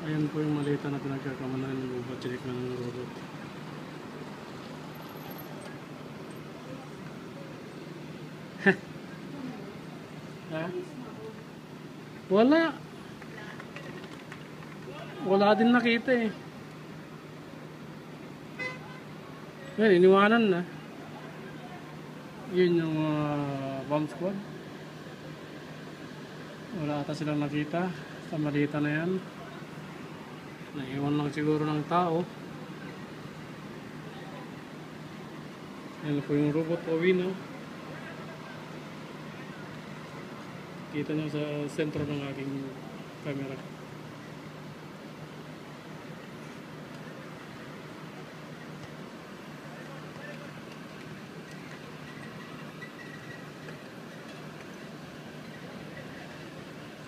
Ayan po yung malita na pinagkakamalan ng robot. Chinik na ng robot. Ha? Wala. Wala din nakita eh. Ayan, iniwanan na. Yun yung bomb squad. Wala ata silang nakita sa malita na yan. Naiwan lang siguro ng tao. Yan po yung robot Owino. Kita nyo sa sentro ng aking camera.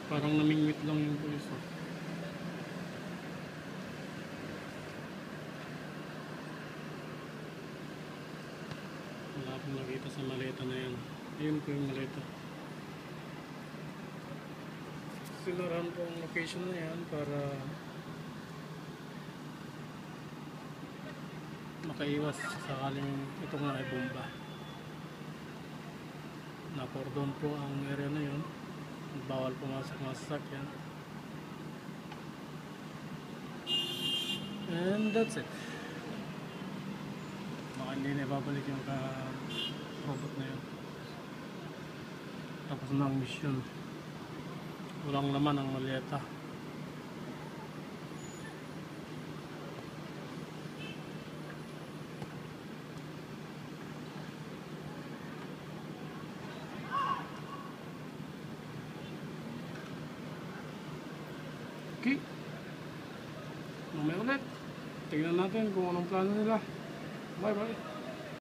Parang namingwit lang yung pulis. Wala akong nakita sa maleta na yan. Ayun po yung maleta. Sinarahan po ang location na yan para makaiwas sakaling ito nga ay bomba. Nakordon po ang area na yun. Bawal pumasok mga sasakyan. And that's it. Baka hindi na ibabalik yung robot na yun. Tapos na ang mission. Walang laman ang maleta. Okay. Mamaya ulit. Tingnan natin kung anong plano nila. Bye bye.